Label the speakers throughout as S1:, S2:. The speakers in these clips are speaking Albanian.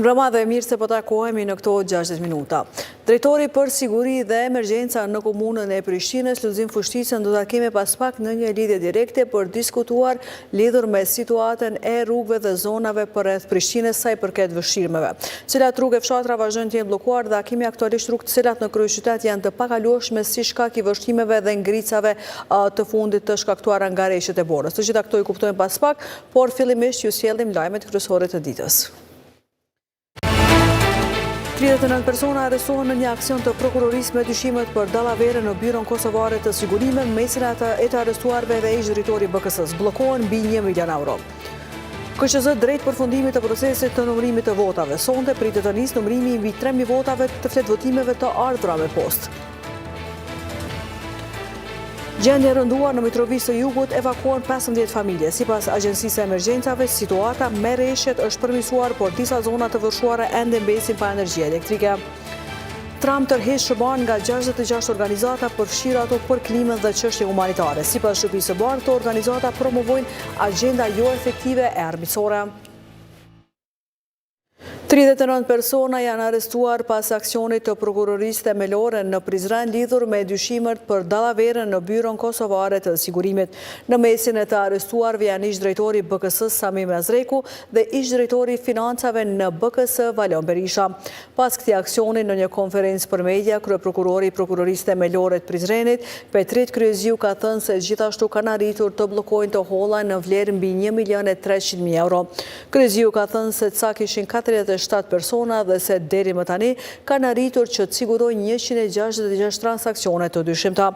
S1: Rama dhe mirë se po takohemi në këto 60 minuta. Drejtori për siguri dhe emergjenca në komunën e Prishtinës, Lulzim Fushticën, do ta kemi pas pak në një lidhje direkte për diskutuar lidhur me situatën e rrugëve dhe zonave përreth Prishtinës sa i përket vështirmeve. Cilat rrugë e fshatra vazhdojnë të jenë bllokuar dhe a kemi aktualisht rrugë të cilat në kryeqytet janë të pakalueshme si shkak i vështimeve dhe ngricave të fundit të shkaktuara nga rreshtet e Borës. Të gjitha këto i kuptojmë pas pak, por fillimisht ju sjellim lajmet kryesore të ditës. 39 persona arrestuan në një aksion të prokurorisë me dyshimet për dallavere në Byron Kosovare të Sigurimit, mesin e të arrestuarve dhe ish drejtori BKS-s bllokohen mbi 1 milion euro. KQZ drejt përfundimit të procesit të numërimit të votave. Sonte pritet të nisë numërimi mbi 3000 votave të fletvotimeve të ardhura me postë. Gjendje e rënduar në Mitrovica të Jugut evakuon 15 familje. Sipas Agjencisë së Emergjencave, situata me rreshtet është përmirësuar, por disa zona të vëshuara ende mbesin pa energji elektrike. Trump tërheq SBA nga 66 organizata përfshirë ato për klimën dhe çështje humanitare. Sipas Shtëpisë së Bardhë, këto organizata promovojnë agenda jo efektive e armiqësore. 39 persona janë arrestuar pas aksionit të prokurorisë themelore në Prizren lidhur me dyshimet për dallavere në Byron Kosovare të Sigurimit. Në mesin e të arrestuarve janë ish drejtori BKS-s Sami Mazreku dhe ish drejtori financave në BKS Valon Berisha. Pas këtij aksioni në një konferencë për media, kryeprokurori i prokurorisë themelore të Prizrenit, Petrit Kryeziu, ka thënë se gjithashtu kanë arritur të bllokojnë të holla në vlerë mbi 1.300.000 euro. Kryeziu ka thënë se ca kishin 47 persona dhe se deri më tani kanë arritur që të sigurojnë 166 transaksione të dyshimta.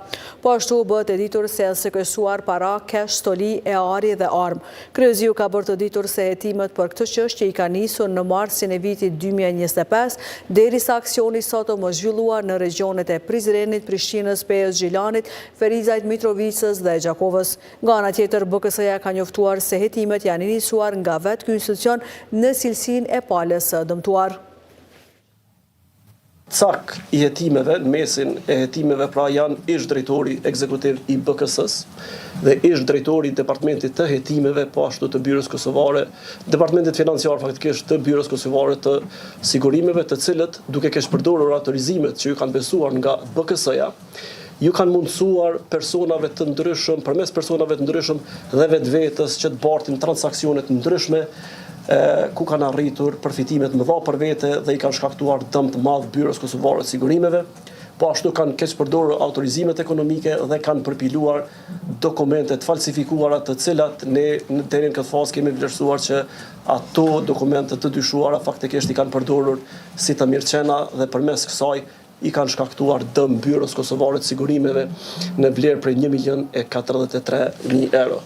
S1: Po ashtu bëhet e ditur se janë sekuestruar para, kesh, stoli, e ari dhe armë. Kryeziu ka bërë të ditur se hetimet për këtë çështje i kanë nisur në marsin e vitit 2025, derisa aksioni sot më zhvilluar në regionet e Prizrenit, Prishtinës, Pejës, Gjilanit, Ferizajt, Mitrovicës dhe Gjakovës. Nga ana tjetër, BKS-ja ka njoftuar se hetimet janë iniciuar nga vetë ky institucion në cilësinë e palës së dëmtuar.
S2: Cak i hetimeve, në mesin e hetimeve pra janë ish drejtori ekzekutiv i BKS-s dhe ish drejtori i departamentit të hetimeve, po ashtu të Byros Kosovare, departamentit financiar faktikisht të Byros Kosovare të Sigurimeve, të cilët duke kesh përdorur autorizimet që ju kanë besuar nga BKS-ja, ju kanë mundësuar personave të ndryshëm, përmes personave të ndryshëm dhe vetvetes që të bartin transakcione të ndryshme, ku kanë arritur përfitimet më dha për vete dhe i kanë shkaktuar dëm të madh Byros Kosovare të Sigurimeve, po ashtu kanë keq përdorur autorizimet ekonomike dhe kanë përpiluar dokumentet falsifikuara të cilat ne deri në këtë fazë kemi vlerësuar që ato dokumente të dyshuara faktikisht i kanë përdorur si të mirëqena dhe përmes kësaj i kanë shkaktuar dëm Byros Kosovare të Sigurimeve në vlerë prej 1.043.000 euro.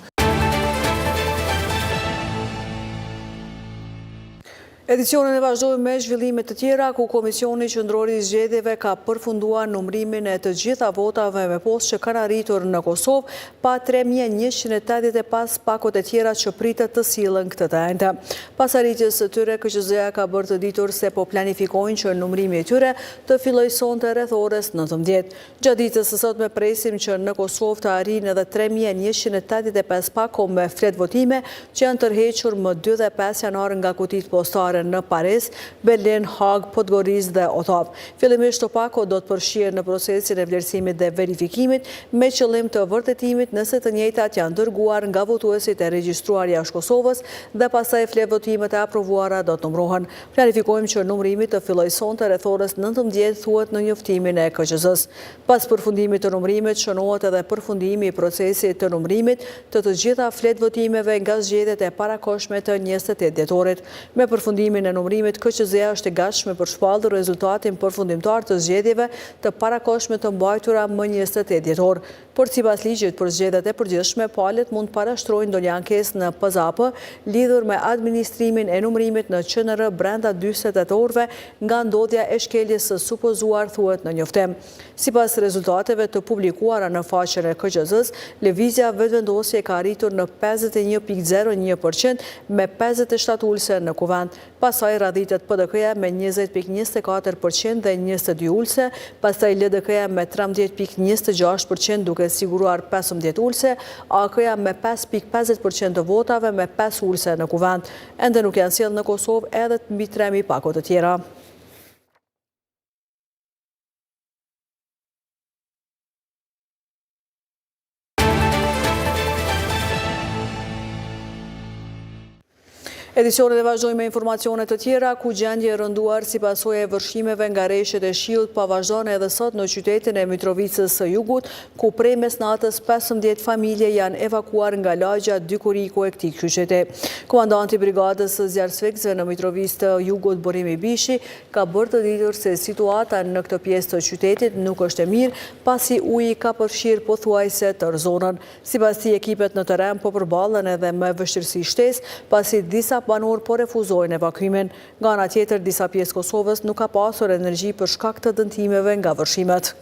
S1: Edicionin e vazhdojmë me zhvillime të tjera, ku Komisioni Qendror i Zgjedhjeve ka përfunduar numërimin e të gjitha votave me postë që kanë arritur në Kosovë, pa 3.185 pakot e tjera që pritet të sillen këtë të ende. Pas arritjes së tyre, KQZ-ja ka bërë të ditur se po planifikojnë që numërimi i tyre të fillojë sonte rreth orës 19. Gjatë ditës së sotme presim që në Kosovë të arrijnë edhe 3.185 pako me fletvotime që janë tërhequr më 2 dhe 5 janar nga kutitë postare në Paris, Berlin, Hag, Podgoriz dhe Ottawa. Fillimisht pako do të përfshihen në procesin e vlerësimit dhe verifikimit me qëllim të vërtetimit nëse të njëjtat janë dërguar nga votuesit e regjistruar jashtë Kosovës dhe pastaj fletvotimet e aprovuara do të numërohen. Planifikojmë që numërimi të fillojë sonte rreth orës 19, thuhet në njoftimin e KQZ-s. Pas përfundimit të numërimit shënohet edhe përfundimi i procesit të numërimit të të gjitha fletvotimeve nga zgjedhjet e parakohshme të 28 dhjetorit. Me përfundimin e numërimit, KQZ-ja është e gatshme për shpallur rezultatin përfundimtar të zgjedhjeve të parakohshme të mbajtura më 28 dhjetor. Por sipas ligjit për zgjedhjet e përgjithshme, palët mund të parashtrojnë ndonjë ankesë në PZAP lidhur me administrimin e numërimit në QNR brenda 48 orëve nga ndodhja e shkeljes së supozuar, thuhet në njoftim. Sipas rezultateve të publikuara në faqen e KQZ-s, lëvizja vetëvendosje ka arritur në 51.01% me 57 ulëse në kuvend. pastaj radhitet PDK-ja me 20,24% dhe 22 ulse, pastaj LDK-ja me 13,26% duke siguruar 15 ulse, AK-ja me 5,50% të votave me 5 ulse në kuvend. Ende nuk janë sjellë në Kosovë edhe mbi 3.000 pako të tjera. Edicionet e vazhdojnë me informacionet të tjera, ku gjendje e rënduar si pasojë e vërshimeve nga reshjet e shiut pa vazhdon edhe sot në qytetin e Mitrovicës së Jugut, ku prej mesnatës 15 familje janë evakuar nga lagja Dykuriku e këtij qyteti. Komandanti i brigadës së zjarrsvegësve në Mitrovicë të Jugut, Borimi Bishi, ka bërë të ditur se situata në këtë pjesë të qytetit nuk është e mirë, pasi uji ka përfshirë pothuajse tërë zonën. Sipas tij, ekipet në terren po përballen edhe me vështirësi shtesë, pasi disa banor po refuzojnë evakuimin. Nga ana tjetër, disa pjesë Kosovës nuk ka pasur energji për shkak të dëmtimeve nga vërshimet.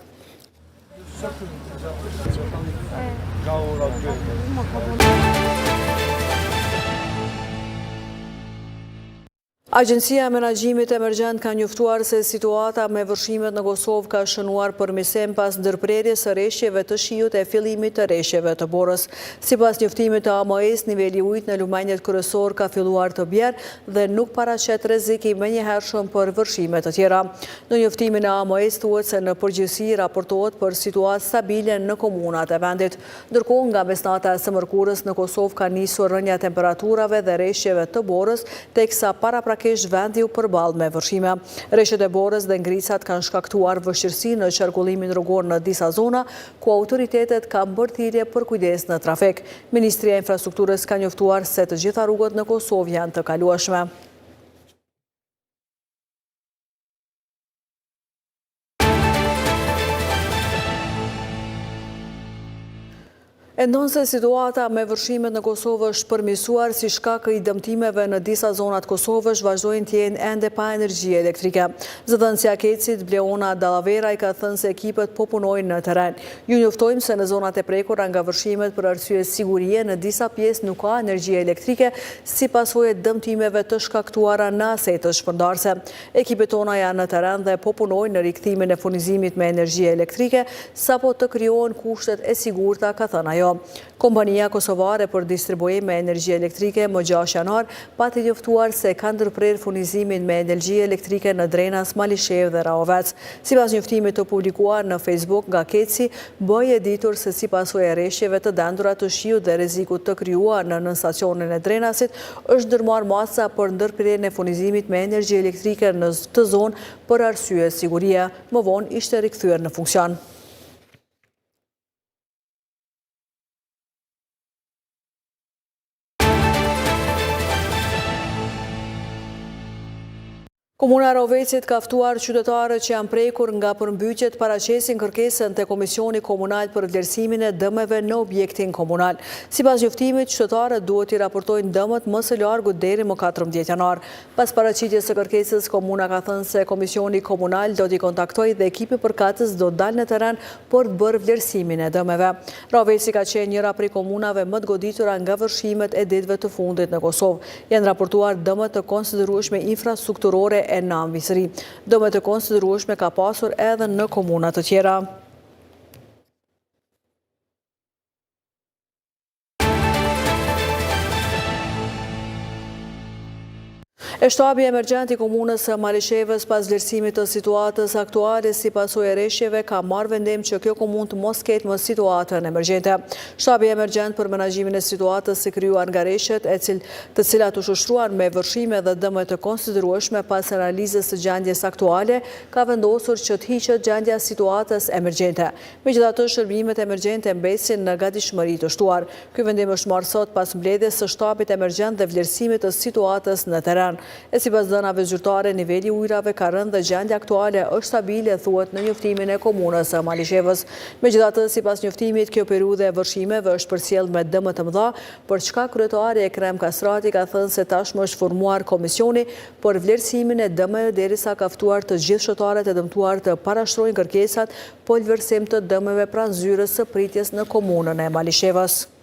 S1: Agjencia e Menaxhimit Emergjent ka njoftuar se situata me vërshimet në Kosovë ka shënuar përmirësim pas ndërprerjes së rreshjeve të shiut e fillimit të rreshjeve të borës. Sipas njoftimit të AMS, niveli i ujit në lumenjët kryesor ka filluar të bjerë dhe nuk paraqet rrezik i menjëhershëm për vërshime të tjera. Në njoftimin e AMS thuhet se në përgjithësi raportohet për situatë stabile në komunat e vendit. Ndërkohë, nga mesnata e së mërkurës në Kosovë ka nisur rënja e temperaturave dhe rreshjeve të borës, teksa vendi u përball me vërshime. Rreshtet e borës dhe ngricat kanë shkaktuar vështirësi në qarkullimin rrugor në disa zona, ku autoritetet kanë bërë thirrje për kujdes në trafik. Ministria e Infrastrukturës ka njoftuar se të gjitha rrugët në Kosovë janë të kalueshme. Endon se situata me vërshimet në Kosovë është përmirësuar si shkak i dëmtimeve në disa zonat Kosovës vazhdojnë të jenë ende pa energji elektrike. Zëdhënësja Kecit, Bleona Dallavera, i ka thënë se ekipet po punojnë në terren. Ju njoftojmë se në zonat e prekura nga vërshimet për arsye sigurie në disa pjesë nuk ka energji elektrike si pasojë e dëmtimeve të shkaktuara në asetës shpërndarëse. Ekipet tona janë në terren dhe po punojnë në rikthimin e furnizimit me energji elektrike sapo të krijohen kushtet e sigurta, ka thënë ajo. Kompania Kosovare për distribuim me energji elektrike më 6 janar pati njoftuar se ka ndërprer furnizimin me energji elektrike në Drenas, Malishev dhe Rahovec. Sipas njoftimit të publikuar në Facebook nga Keci, bëj e ditur se si pasojë e rreshjeve të dendura të shiut dhe rrezikut të krijuar në stacionin e Drenasit, është ndërmarrë masa për ndërprerjen e furnizimit me energji elektrike në të zonë për arsye sigurie. Më vonë ishte rikthyer në funksion. Komuna e Rahovecit ka ftuar qytetarët që janë prekur nga përmbytjet paraqesin kërkesën te Komisioni Komunal për vlerësimin e dëmeve në objektin komunal. Sipas njoftimit, qytetarët duhet i raportojnë dëmët më së largu deri më 14 janar. Pas paraqitjes së kërkesës, komuna ka thënë se Komisioni Komunal do t'i kontaktojë dhe ekipi përkatës do dalë në terren për të bërë vlerësimin e dëmeve. Rahoveci ka qenë njëra prej komunave më të goditura nga vërshimet e ditëve të fundit në Kosovë. Janë raportuar dëmë të konsiderueshme infrastrukturore e në anëvisëri. Dëmet të konsiderueshme ka pasur edhe në komuna të tjera. E shtabi emergjent i komunës së Malishevës pas vlerësimit të situatës aktuale si pasojë e rreshjeve ka marrë vendim që kjo komunë të mos ketë më situatën emergjente. Shtabi emergjent për menaxhimin e situatës së krijuar nga rreshjet të cilat u shoqëruan me vërshime dhe dëme të konsiderueshme pas analizës së gjendjes aktuale, ka vendosur që të hiqet gjendja e situatës emergjente. Megjithatë, shërbimet emergjente mbesin në gatishmëri të shtuar. Ky vendim është marrë sot pas mbledhjes së shtabit emergjent dhe vlerësimit të situatës në terren. E sipas dhënave zyrtare, niveli i ujrave ka rënë dhe gjendja aktuale është stabile, thuhet në njoftimin e komunës së Malishevës. Megjithatë, sipas njoftimit, kjo periudhë e vërshimeve është përcjellë me dëmë të mëdha, për çka kryetari Ekrem Kastrati ka thënë se tashmë është formuar komisioni për vlerësimin e dëmeve derisa ka ftuar të gjithë shtetërorët e dëmtuar të parashtrojnë kërkesat për vlerësim të dëmeve pranë zyrës së pritjes në komunën e Malishevës.